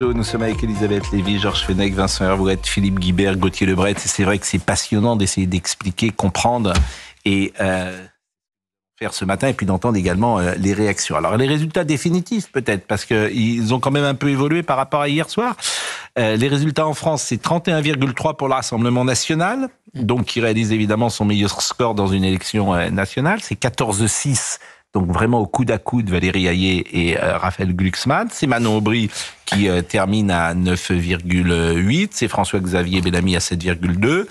Nous sommes avec Elisabeth Lévy, Georges Fenech, Vincent Hervouet, Philippe Guibert, Gauthier Lebret. Et c'est vrai que c'est passionnant d'essayer d'expliquer, comprendre et faire ce matin, et puis d'entendre également les réactions. Alors les résultats définitifs peut-être, parce qu'ils ont quand même un peu évolué par rapport à hier soir. Les résultats en France, c'est 31,3 pour le Rassemblement national, donc qui réalise évidemment son meilleur score dans une élection nationale. C'est 14,6. Donc vraiment au coude à coude, Valérie Hayé et Raphaël Glucksmann. C'est Manon Aubry qui termine à 9,8. C'est François-Xavier Bellamy à 7,2.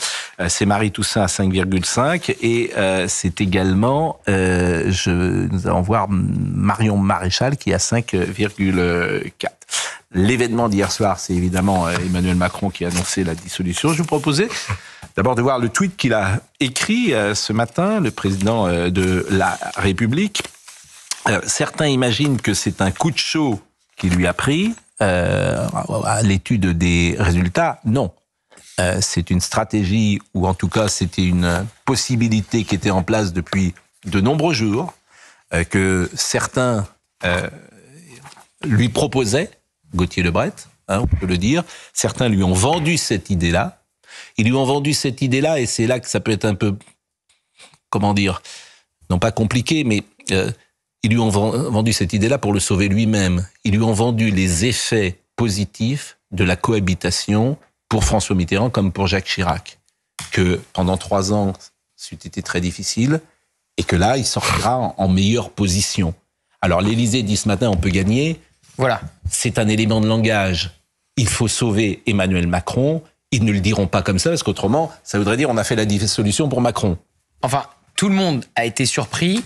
C'est Marie Toussaint à 5,5. Et c'est également, nous allons voir Marion Maréchal qui est à 5,4. L'événement d'hier soir, c'est évidemment Emmanuel Macron qui a annoncé la dissolution. Je vous proposais d'abord de voir le tweet qu'il a écrit ce matin, le président de la République. Certains imaginent que c'est un coup de chaud qui lui a pris à l'étude des résultats. Non. C'est une stratégie, ou en tout cas c'était une possibilité qui était en place depuis de nombreux jours, que certains lui proposaient, Gauthier Lebret, on peut le dire. Certains lui ont vendu cette idée-là. Ils lui ont vendu cette idée-là, et c'est là que ça peut être un peu, comment dire, non pas compliqué, mais ils lui ont vendu cette idée-là pour le sauver lui-même. Ils lui ont vendu les effets positifs de la cohabitation pour François Mitterrand comme pour Jacques Chirac. Que pendant 3 ans, c'eût été très difficile, et que là, il sortira en meilleure position. Alors l'Élysée dit ce matin, on peut gagner. Voilà, c'est un élément de langage. Il faut sauver Emmanuel Macron. Ils ne le diront pas comme ça, parce qu'autrement, ça voudrait dire on a fait la dissolution pour Macron. Enfin, tout le monde a été surpris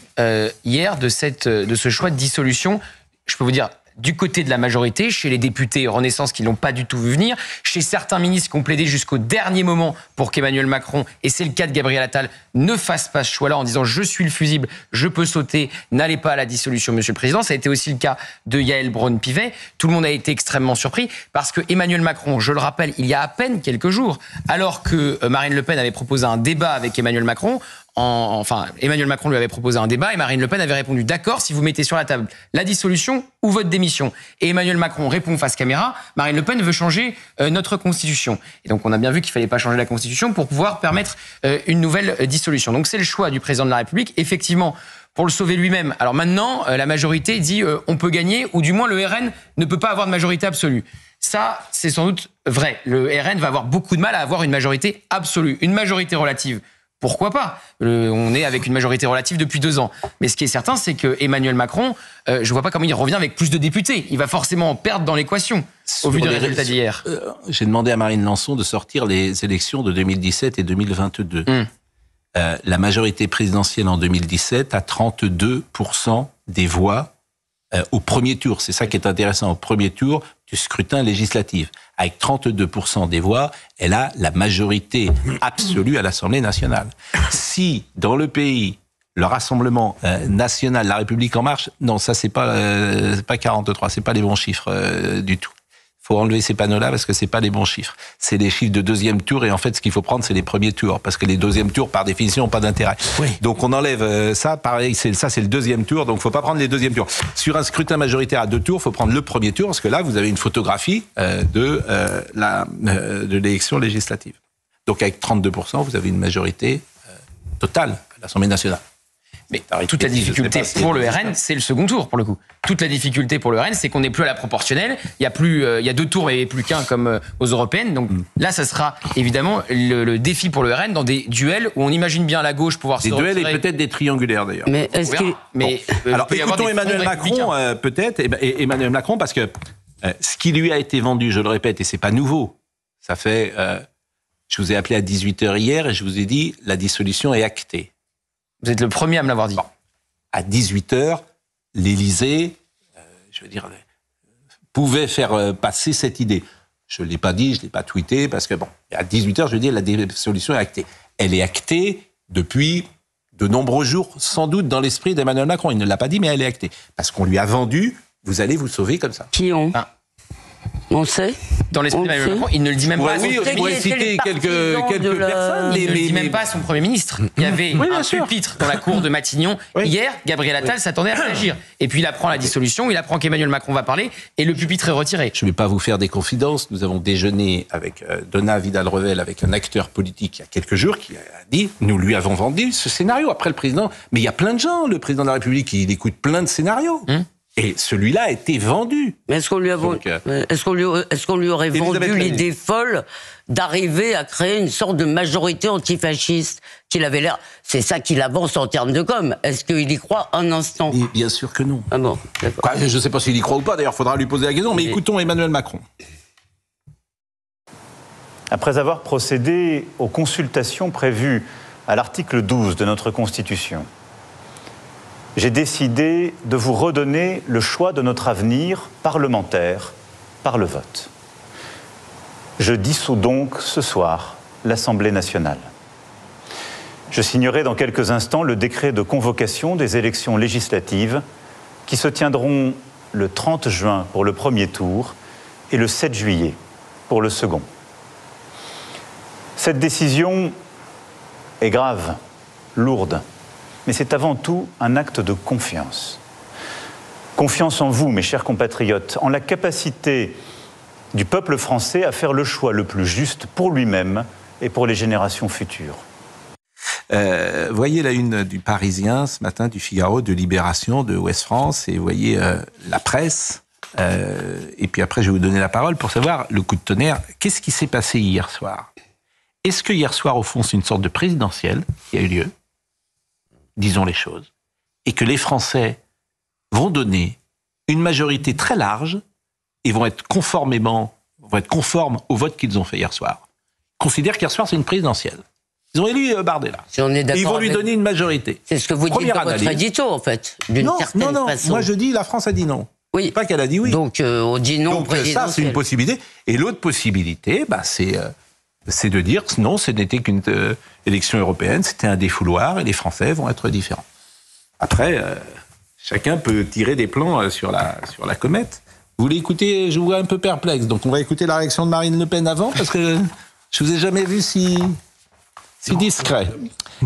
hier de ce choix de dissolution. Je peux vous dire, du côté de la majorité, chez les députés Renaissance qui ne l'ont pas du tout vu venir, chez certains ministres qui ont plaidé jusqu'au dernier moment pour qu'Emmanuel Macron, et c'est le cas de Gabriel Attal, ne fasse pas ce choix-là en disant « je suis le fusible, je peux sauter, n'allez pas à la dissolution, Monsieur le Président ». Ça a été aussi le cas de Yaël Braun-Pivet. Tout le monde a été extrêmement surpris parce que Emmanuel Macron, je le rappelle, il y a à peine quelques jours, alors que Marine Le Pen avait proposé un débat avec Emmanuel Macron, Emmanuel Macron lui avait proposé un débat et Marine Le Pen avait répondu « D'accord, si vous mettez sur la table la dissolution ou votre démission ». Et Emmanuel Macron répond face caméra « Marine Le Pen veut changer notre Constitution ». Et donc on a bien vu qu'il ne fallait pas changer la Constitution pour pouvoir permettre une nouvelle dissolution. Donc c'est le choix du président de la République, effectivement, pour le sauver lui-même. Alors maintenant, la majorité dit on peut gagner, ou du moins le RN ne peut pas avoir de majorité absolue. Ça, c'est sans doute vrai. Le RN va avoir beaucoup de mal à avoir une majorité absolue. Une majorité relative, pourquoi pas ? On est avec une majorité relative depuis 2 ans. Mais ce qui est certain, c'est que Emmanuel Macron, je ne vois pas comment il revient avec plus de députés. Il va forcément en perdre dans l'équation, au vu des résultats d'hier. J'ai demandé à Marine Lançon de sortir les élections de 2017 et 2022. La majorité présidentielle en 2017 a 32% des voix au premier tour. C'est ça qui est intéressant, au premier tour du scrutin législatif. Avec 32% des voix, elle a la majorité absolue à l'Assemblée nationale. Si, dans le pays, le Rassemblement national, la République en marche, non, ça c'est pas 43, c'est pas les bons chiffres du tout. Faut enlever ces panneaux-là parce que c'est pas les bons chiffres. C'est les chiffres de 2e tour, et en fait, ce qu'il faut prendre, c'est les premiers tours, parce que les 2e tours, par définition, n'ont pas d'intérêt. Oui. Donc on enlève ça. Pareil, c'est le 2e tour, donc faut pas prendre les 2e tours. Sur un scrutin majoritaire à 2 tours, faut prendre le premier tour, parce que là, vous avez une photographie de l'élection législative. Donc avec 32%, vous avez une majorité totale à l'Assemblée nationale. Mais toute la difficulté pour le RN, c'est le second tour, pour le coup. Toute la difficulté pour le RN, c'est qu'on n'est plus à la proportionnelle. Il y a 2 tours et plus qu'un comme aux européennes. Donc là, ça sera évidemment le défi pour le RN dans des duels où on imagine bien la gauche pouvoir se retirer. Des duels et peut-être des triangulaires, d'ailleurs. Mais est-ce que... Alors écoutons Emmanuel Macron, peut-être. Et Emmanuel Macron, parce que ce qui lui a été vendu, je le répète, et c'est pas nouveau. Ça fait... je vous ai appelé à 18h hier et je vous ai dit la dissolution est actée. Vous êtes le premier à me l'avoir dit. Bon. À 18h, l'Élysée, pouvait faire passer cette idée. Je ne l'ai pas dit, je ne l'ai pas tweeté, parce que à 18h, je dis la dissolution est actée. Elle est actée depuis de nombreux jours, sans doute dans l'esprit d'Emmanuel Macron. Il ne l'a pas dit, mais elle est actée. Parce qu'on lui a vendu, vous allez vous sauver comme ça. Qui ont On sait. Dans l'esprit d'Emmanuel Macron, il ne le dit même pas. Oui, on pourrait citer quelques personnes. Il ne le dit même pas à son Premier ministre. Il y avait un sûr. pupitre dans la cour de Matignon. Hier, Gabriel Attal s'attendait à réagir. Et puis il apprend la dissolution, il apprend qu'Emmanuel Macron va parler, et le pupitre est retiré. Je ne vais pas vous faire des confidences. Nous avons déjeuné avec Donat Vidal-Revel, avec un acteur politique il y a quelques jours, qui a dit, nous lui avons vendu ce scénario. Après le président, mais il y a plein de gens, le président de la République, il écoute plein de scénarios. Et celui-là a été vendu. Mais est-ce qu'on lui aurait vendu l'idée folle d'arriver à créer une sorte de majorité antifasciste qu'il avait l'air. C'est ça qu'il avance en termes de com. Est-ce qu'il y croit un instant? Et bien sûr que non. Ah bon, d'accord. Je ne sais pas s'il y croit ou pas. D'ailleurs, il faudra lui poser la question. Mais écoutons Emmanuel Macron. Après avoir procédé aux consultations prévues à l'article 12 de notre Constitution, j'ai décidé de vous redonner le choix de notre avenir parlementaire par le vote. Je dissous donc ce soir l'Assemblée nationale. Je signerai dans quelques instants le décret de convocation des élections législatives qui se tiendront le 30 juin pour le premier tour et le 7 juillet pour le second. Cette décision est grave, lourde, mais c'est avant tout un acte de confiance. Confiance en vous, mes chers compatriotes, en la capacité du peuple français à faire le choix le plus juste pour lui-même et pour les générations futures. Voyez la une du Parisien ce matin, du Figaro, de Libération, de Ouest France, et voyez la presse. Et puis après, je vais vous donner la parole pour savoir le coup de tonnerre. Qu'est-ce qui s'est passé hier soir? Est-ce que hier soir, au fond, c'est une sorte de présidentielle qui a eu lieu? Disons les choses, et que les Français vont donner une majorité très large et vont être conformes au vote qu'ils ont fait hier soir. Ils considèrent qu'hier soir, c'est une présidentielle. Ils ont élu Bardella. Si on est d'accord, ils vont lui donner une majorité. C'est ce que vous dites dans votre édito, en fait, d'une certaine façon. Moi je dis la France a dit non. Oui. C'est pas qu'elle a dit oui. Donc on dit non. Donc ça, c'est une possibilité. Et l'autre possibilité, c'est de dire que non, ce n'était qu'une élection européenne, c'était un défouloir et les Français vont être différents. Après, chacun peut tirer des plans sur la comète. Vous voulez écouter, je vous vois un peu perplexe, donc on va écouter la réaction de Marine Le Pen avant, parce que je vous ai jamais vu si discret.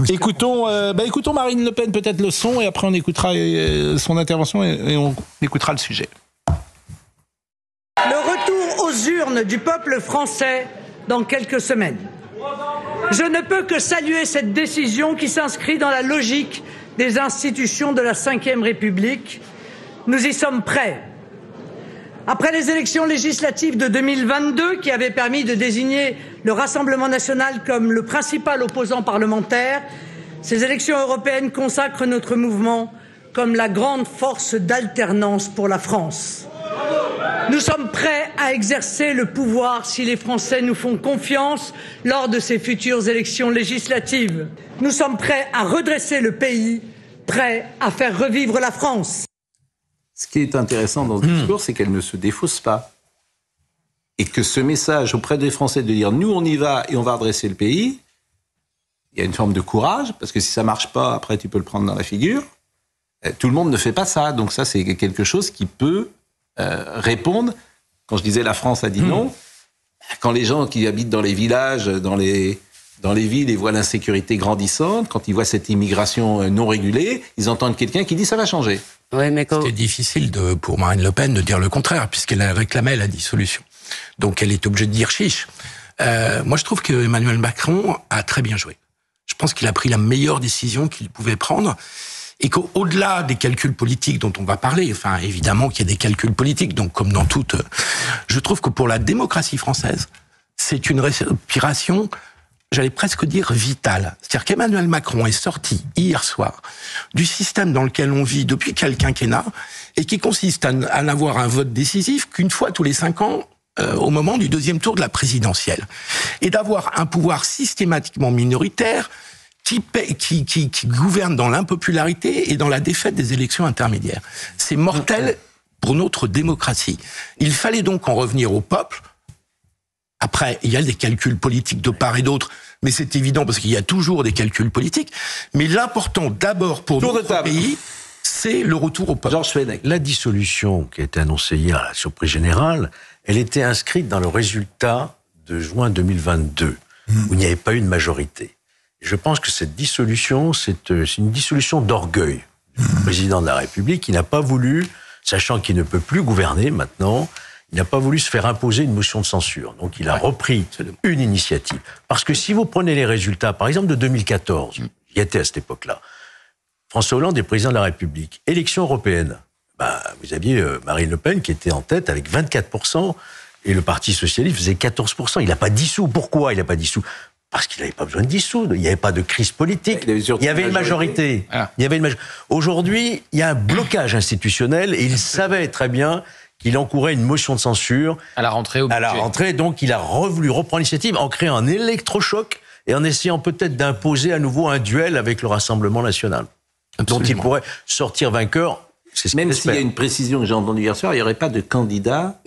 Écoutons Marine Le Pen, peut-être le son, et après on écoutera son intervention et on écoutera le sujet. Le retour aux urnes du peuple français dans quelques semaines. Je ne peux que saluer cette décision qui s'inscrit dans la logique des institutions de la Ve République. Nous y sommes prêts. Après les élections législatives de 2022, qui avaient permis de désigner le Rassemblement national comme le principal opposant parlementaire, ces élections européennes consacrent notre mouvement comme la grande force d'alternance pour la France. Nous sommes prêts à exercer le pouvoir si les Français nous font confiance lors de ces futures élections législatives. Nous sommes prêts à redresser le pays, prêts à faire revivre la France. Ce qui est intéressant dans ce discours, c'est qu'elle ne se défausse pas. Et que ce message auprès des Français de dire « nous, on y va et on va redresser le pays », il y a une forme de courage, parce que si ça ne marche pas, après, tu peux le prendre dans la figure. Tout le monde ne fait pas ça. Donc ça, c'est quelque chose qui peut répondre. Quand je disais la France a dit non, quand les gens qui habitent dans les villages, dans les villes et voient l'insécurité grandissante, quand ils voient cette immigration non régulée, ils entendent quelqu'un qui dit ça va changer. Ouais, mais C'était difficile pour Marine Le Pen de dire le contraire, puisqu'elle réclamait la dissolution. Donc elle est obligée de dire chiche. Moi, je trouve que Emmanuel Macron a très bien joué. Je pense qu'il a pris la meilleure décision qu'il pouvait prendre. Et qu'au-delà des calculs politiques dont on va parler, enfin évidemment qu'il y a des calculs politiques, donc comme dans toute, je trouve que pour la démocratie française, c'est une respiration, j'allais presque dire vitale. C'est-à-dire qu'Emmanuel Macron est sorti hier soir du système dans lequel on vit depuis quelques quinquennats et qui consiste à n'avoir un vote décisif qu'une fois tous les 5 ans au moment du deuxième tour de la présidentielle. Et d'avoir un pouvoir systématiquement minoritaire qui gouverne dans l'impopularité et dans la défaite des élections intermédiaires. C'est mortel pour notre démocratie. Il fallait donc en revenir au peuple. Après, il y a des calculs politiques de part et d'autre, mais c'est évident parce qu'il y a toujours des calculs politiques. Mais l'important d'abord pour notre pays, c'est le retour au peuple. Georges Fenech. La dissolution qui a été annoncée hier à la surprise générale, elle était inscrite dans le résultat de juin 2022, où il n'y avait pas eu de majorité. Je pense que cette dissolution, c'est une dissolution d'orgueil du président de la République qui n'a pas voulu, sachant qu'il ne peut plus gouverner maintenant, il n'a pas voulu se faire imposer une motion de censure. Donc il a repris une initiative. Parce que si vous prenez les résultats, par exemple de 2014, j'y étais à cette époque-là, François Hollande est président de la République. Élection européenne, vous aviez Marine Le Pen qui était en tête avec 24%, et le Parti Socialiste faisait 14%. Il n'a pas dissous. Pourquoi il n'a pas dissous ? Parce qu'il n'avait pas besoin de dissoudre. Il n'y avait pas de crise politique. Il y avait une majorité. Aujourd'hui, il y a un blocage institutionnel et il savait très bien qu'il encourait une motion de censure. À la rentrée, donc il a voulu reprendre l'initiative en créant un électrochoc et en essayant peut-être d'imposer à nouveau un duel avec le Rassemblement national. Absolument. Dont il pourrait sortir vainqueur. Même s'il y a une précision que j'ai entendue hier soir, il n'y aurait pas de candidat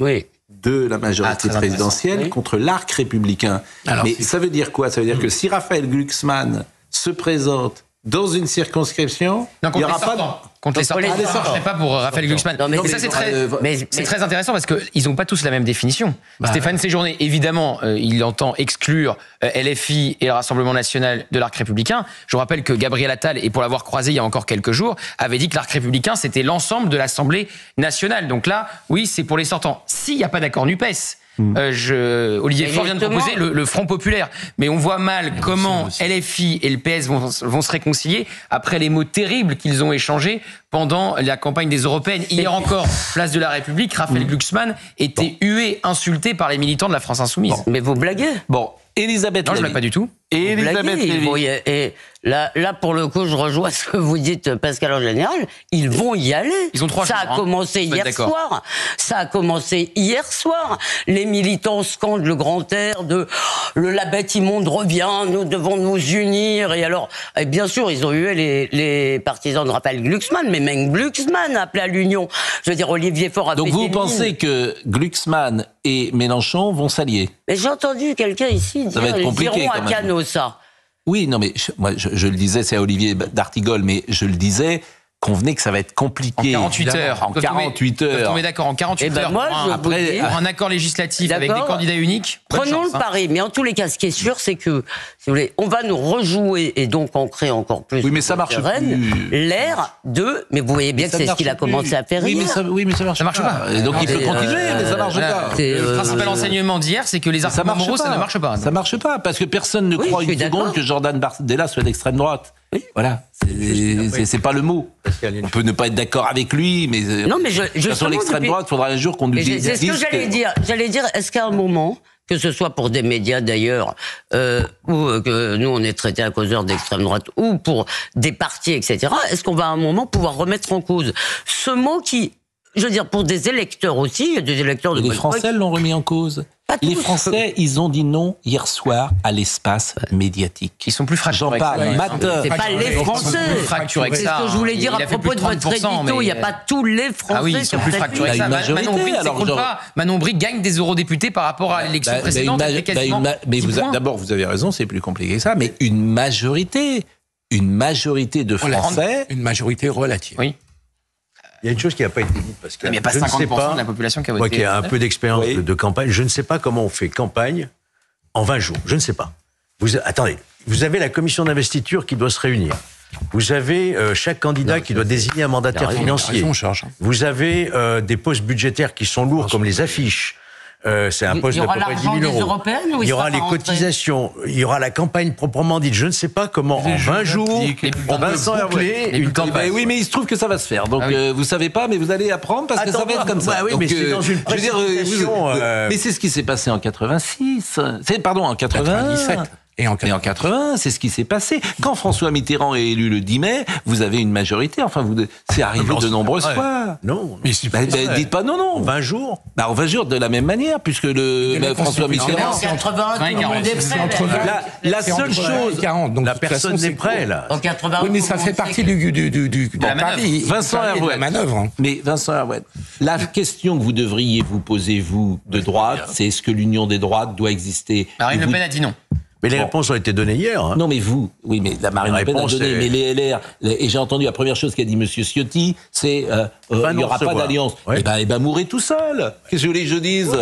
de la majorité présidentielle contre l'arc républicain. Mais ça veut dire quoi ? Ça veut dire que si Raphaël Glucksmann se présente dans une circonscription, il n'y aura pas de... Contre les sortants, je ne serais pas pour Raphaël Glucksmann. Et ça, c'est très intéressant parce qu'ils n'ont pas tous la même définition. Stéphane Séjourné, évidemment, il entend exclure LFI et le Rassemblement national de l'arc républicain. Je vous rappelle que Gabriel Attal, et pour l'avoir croisé il y a encore quelques jours, avait dit que l'arc républicain, c'était l'ensemble de l'Assemblée nationale. Donc là, oui, c'est pour les sortants. S'il n'y a pas d'accord NUPES, Olivier Faure vient de proposer le Front populaire. Mais on voit mal comment LFI et le PS vont se réconcilier après les mots terribles qu'ils ont échangés pendant la campagne des Européennes. Hier encore, place de la République, Raphaël Glucksmann était hué, insulté par les militants de la France Insoumise. Mais vous blaguez. Bon, Elisabeth Lévy. Non, je ne blague pas du tout. Et Elisabeth Lévy. Et là, pour le coup, je rejoins ce que vous dites, Pascal, en général. Ils vont y aller. Ils ont 3 jours. Ça a commencé hier soir. Ça a commencé hier soir. Les militants scandent le grand air de la bête immonde revient, nous devons nous unir. Et alors, bien sûr, ils ont eu les partisans de Raphaël Glucksmann, mais même Glucksmann a appelé à l'union. Je veux dire, Olivier Faure a fait. Donc vous pensez que Glucksmann et Mélenchon vont s'allier ? Mais j'ai entendu quelqu'un ici dire ils iront à Canossa. Oui, non, mais moi, je le disais, c'est à Olivier d'Artigol, mais je le disais, convenez que ça va être compliqué. En 48 heures. En 48 heures. On est d'accord, en 48 heures. Moi, pour un accord législatif avec des candidats uniques. Prenons le pari. Mais en tous les cas, ce qui est sûr, c'est que, si vous voulez, on va nous rejouer et donc ancrer encore plus. Oui, mais ça marche plus. L'ère de. Mais vous voyez bien que c'est ce qu'il a commencé à faire hier. Oui, mais ça marche pas. Et donc il peut continuer, mais ça marche pas. Le principal enseignement d'hier, c'est que les arguments moraux, ça ne marche pas. Ça marche pas, parce que personne ne croit une seconde que Jordan Bardella soit d'extrême droite. Oui. Voilà, c'est pas le mot. On peut ne pas être d'accord avec lui, mais non, mais sur l'extrême droite, il faudra un jour qu'on nous dise. C'est ce que j'allais dire. J'allais dire, est-ce qu'à un moment, que ce soit pour des médias d'ailleurs, ou que nous on est traités à causeur d'extrême droite, ou pour des partis, etc., est-ce qu'on va à un moment pouvoir remettre en cause ce mot qui, je veux dire, pour des électeurs aussi, il y a des électeurs de... Les Français l'ont remis en cause. Les Français, ils ont dit non hier soir à l'espace médiatique. Ils sont plus fracturés. J'en parle matin. C'est pas les Français. C'est ce que je voulais dire à propos de votre édito. Il n'y a pas tous les Français. Ah oui, ils sont plus fracturés que ça. Manon Bricq gagne des eurodéputés par rapport à l'élection précédente. Mais d'abord, vous avez raison, c'est plus compliqué que ça. Mais une majorité de Français. Une majorité relative. Oui. Il y a une chose qui n'a pas été dite, parce que il n'y a pas 50% de la population qui a voté. Moi qui ai un peu d'expérience de campagne, je ne sais pas comment on fait campagne en 20 jours. Je ne sais pas. Attendez, vous avez la commission d'investiture qui doit se réunir. Vous avez chaque candidat qui doit désigner un mandataire financier. Vous avez des postes budgétaires qui sont lourds, comme les affiches. C'est un poste de peu près 10 000 euros. Il y aura les cotisations, il y aura la campagne proprement dite. Je ne sais pas comment, en 20 jours, on va boucler une campagne. Oui, mais il se trouve que ça va se faire. Donc, vous savez pas, mais vous allez apprendre parce que ça va être comme ça. Oui, mais c'est dans une précipitation. Mais c'est ce qui s'est passé en 86. Pardon, en 97. Et en 80, c'est ce qui s'est passé. Quand François Mitterrand est élu le 10 mai, vous avez une majorité. Enfin, c'est arrivé de nombreuses fois. Non. Dites pas non. 20 jours. En 20 jours, de la même manière, puisque François Mitterrand... En 81, tout le monde est prêt. La seule chose... La personne n'est prête, là. En 81, oui, mais ça fait partie du pari. Vincent Herouet. Mais Vincent Herouet, la question que vous devriez vous poser, vous, de droite, c'est est-ce que l'union des droites doit exister? Marine Le Pen a dit non. Mais les réponses ont été données hier. Hein. Non, mais oui, mais la Marine Le Pen a donné, mais les LR, et j'ai entendu la première chose qu'a dit M. Ciotti, c'est il n'y aura pas d'alliance. Ouais. Eh ben, mourrez tout seul. Qu'est-ce que vous voulez que je dise ?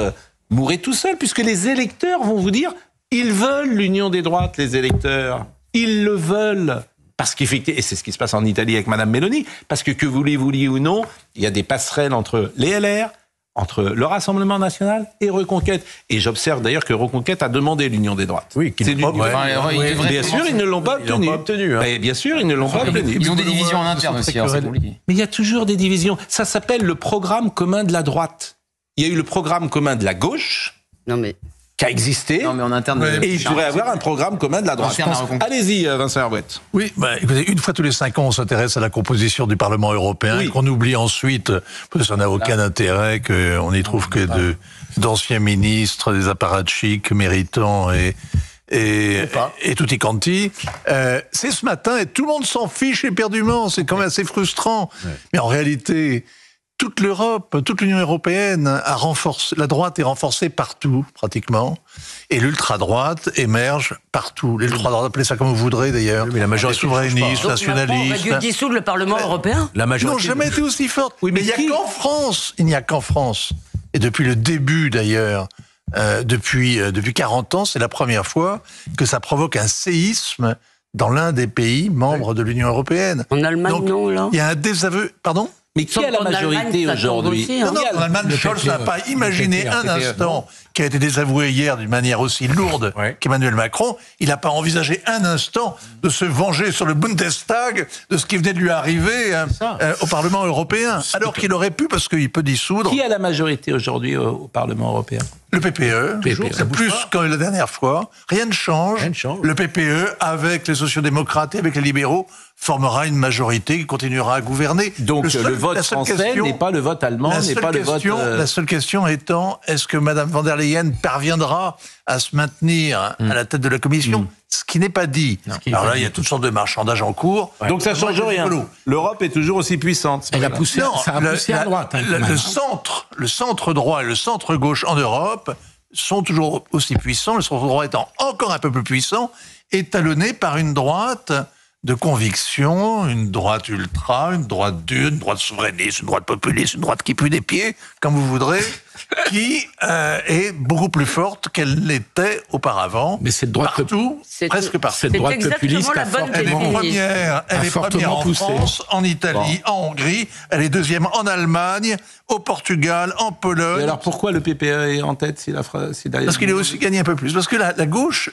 Mourrez tout seul, puisque les électeurs vont vous dire, ils veulent l'union des droites, les électeurs. Ils le veulent. Parce qu'effectivement, et c'est ce qui se passe en Italie avec Mme Meloni, parce que vous le vouliez ou non, il y a des passerelles entre les LR, entre le Rassemblement national et Reconquête. Et j'observe d'ailleurs que Reconquête a demandé l'union des droites. Oui, bien sûr, ils ne l'ont pas obtenu. Hein. Bien sûr, ils ne l'ont pas obtenu. Ils ont des divisions en interne aussi, c'est compliqué. Mais il y a toujours des divisions. Ça s'appelle le programme commun de la droite. Il y a eu le programme commun de la gauche. Non mais... qui a existé, non, mais en interne, et il pourrait avoir un programme commun de la droite. Allez-y, Vincent Herbouët. Oui, écoutez, une fois tous les 5 ans, on s'intéresse à la composition du Parlement européen, qu'on oublie ensuite, parce que ça n'a aucun intérêt, qu'on n'y trouve que d'anciens ministres, des apparatchiks méritants et tutti quanti. C'est ce matin, et tout le monde s'en fiche éperdument, c'est quand même assez frustrant. Ouais. Mais en réalité... toute l'Europe, toute l'Union européenne a renforcé, la droite est renforcée partout, pratiquement, et l'ultra-droite émerge partout. L'ultra-droite, appelez ça comme vous voudrez d'ailleurs. Mais la majorité souverainistes, nationalistes. On aurait dû dissoudre le Parlement européen. La majorité n'ont jamais été aussi fortes. Oui, mais il n'y a qu'en France, et depuis le début d'ailleurs, depuis 40 ans, c'est la première fois que ça provoque un séisme dans l'un des pays membres de l'Union européenne. En Allemagne, donc, non, là. Il y a un désaveu... Pardon ? Mais qui a la majorité aujourd'hui ? Non, en Allemagne, Scholz n'a pas imaginé un instant, qui a été désavoué hier d'une manière aussi lourde qu'Emmanuel Macron, il n'a pas envisagé un instant de se venger sur le Bundestag de ce qui venait de lui arriver au Parlement européen, alors qu'il aurait pu, parce qu'il peut dissoudre... Qui a la majorité aujourd'hui au Parlement européen ? Le PPE, c'est plus que la dernière fois. Rien ne change. Le PPE, avec les sociodémocrates et avec les libéraux, formera une majorité qui continuera à gouverner. Donc le vote français n'est pas le vote allemand, n'est pas le vote... La seule question étant, est-ce que Mme von der Leyen parviendra à se maintenir à la tête de la Commission ? Ce qui n'est pas dit. Alors là, il y a toutes sortes de marchandages en cours. Donc ça ne change rien. L'Europe est toujours aussi puissante. Elle a poussé, ça a poussé à droite. Le centre droit et le centre gauche en Europe sont toujours aussi puissants, le centre droit étant encore un peu plus puissant, étalonné par une droite de conviction, une droite ultra, une droite dure, une droite souverainiste, une droite populiste, une droite qui pue des pieds, comme vous voudrez, qui est beaucoup plus forte qu'elle l'était auparavant. Mais cette droite partout, presque partout. Cette droite populiste elle est première en France, en Italie, en Hongrie, elle est deuxième en Allemagne, au Portugal, en Pologne. Et alors pourquoi le PPE est en tête Parce qu'il a aussi gagné un peu plus. Parce que la gauche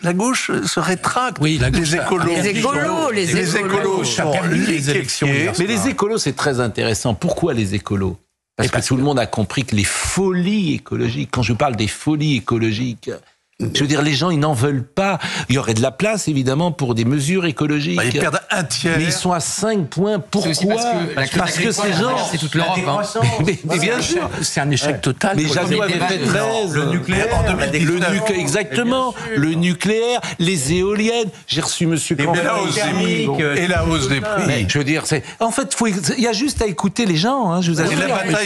se rétracte. Oui, les écolos. Les écolos sont les élections. Mais les écolos, c'est très intéressant. Pourquoi les écolos ? Parce que tout le monde a compris que les folies écologiques, quand je parle des folies écologiques, je veux dire, les gens, ils n'en veulent pas. Il y aurait de la place, évidemment, pour des mesures écologiques. Ils perdent un tiers. Mais ils sont à 5 points. Pourquoi ? Parce que ces gens... C'est toute l'Europe. Mais bien sûr. C'est un échec total. Mais Jadot avait fait 13. Le nucléaire en 2019. Exactement. Le nucléaire, les éoliennes. J'ai reçu monsieur et la hausse des prix. Je veux dire, en fait, il y a juste à écouter les gens. Je vous assure.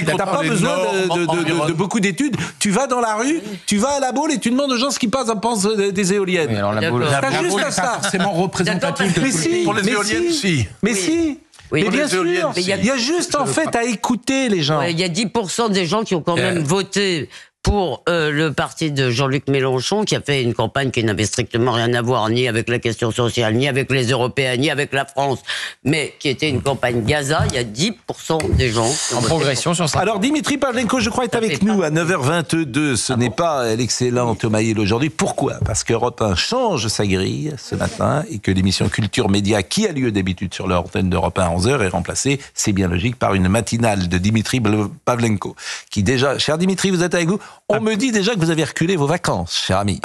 T'as pas besoin de beaucoup d'études. Tu vas dans la rue, tu vas à la Baule et tu demandes aux gens ce qu'ils pensent des éoliennes. Alors la Baule, t'as juste à ça. Forcément représentatif de tous les pays. Pour les éoliennes, si. Mais si. Oui, mais bien sûr, il y a juste en fait à écouter les gens. Il y a 10% des gens qui ont quand même voté pour le parti de Jean-Luc Mélenchon, qui a fait une campagne qui n'avait strictement rien à voir ni avec la question sociale, ni avec les Européens, ni avec la France, mais qui était une campagne Gaza. Il y a 10% des gens en progression sur ça. Alors Dimitri Pavlenko, je crois, est avec nous à 9h22. Ce n'est pas l'excellent Thomas Hill aujourd'hui. Pourquoi ? Parce qu'Europe 1 change sa grille ce matin et que l'émission Culture Média, qui a lieu d'habitude sur leur antenne d'Europe 1 à 11h, est remplacée, c'est bien logique, par une matinale de Dimitri Pavlenko. Qui déjà, cher Dimitri, vous êtes avec vous ? On me dit déjà que vous avez reculé vos vacances, cher ami.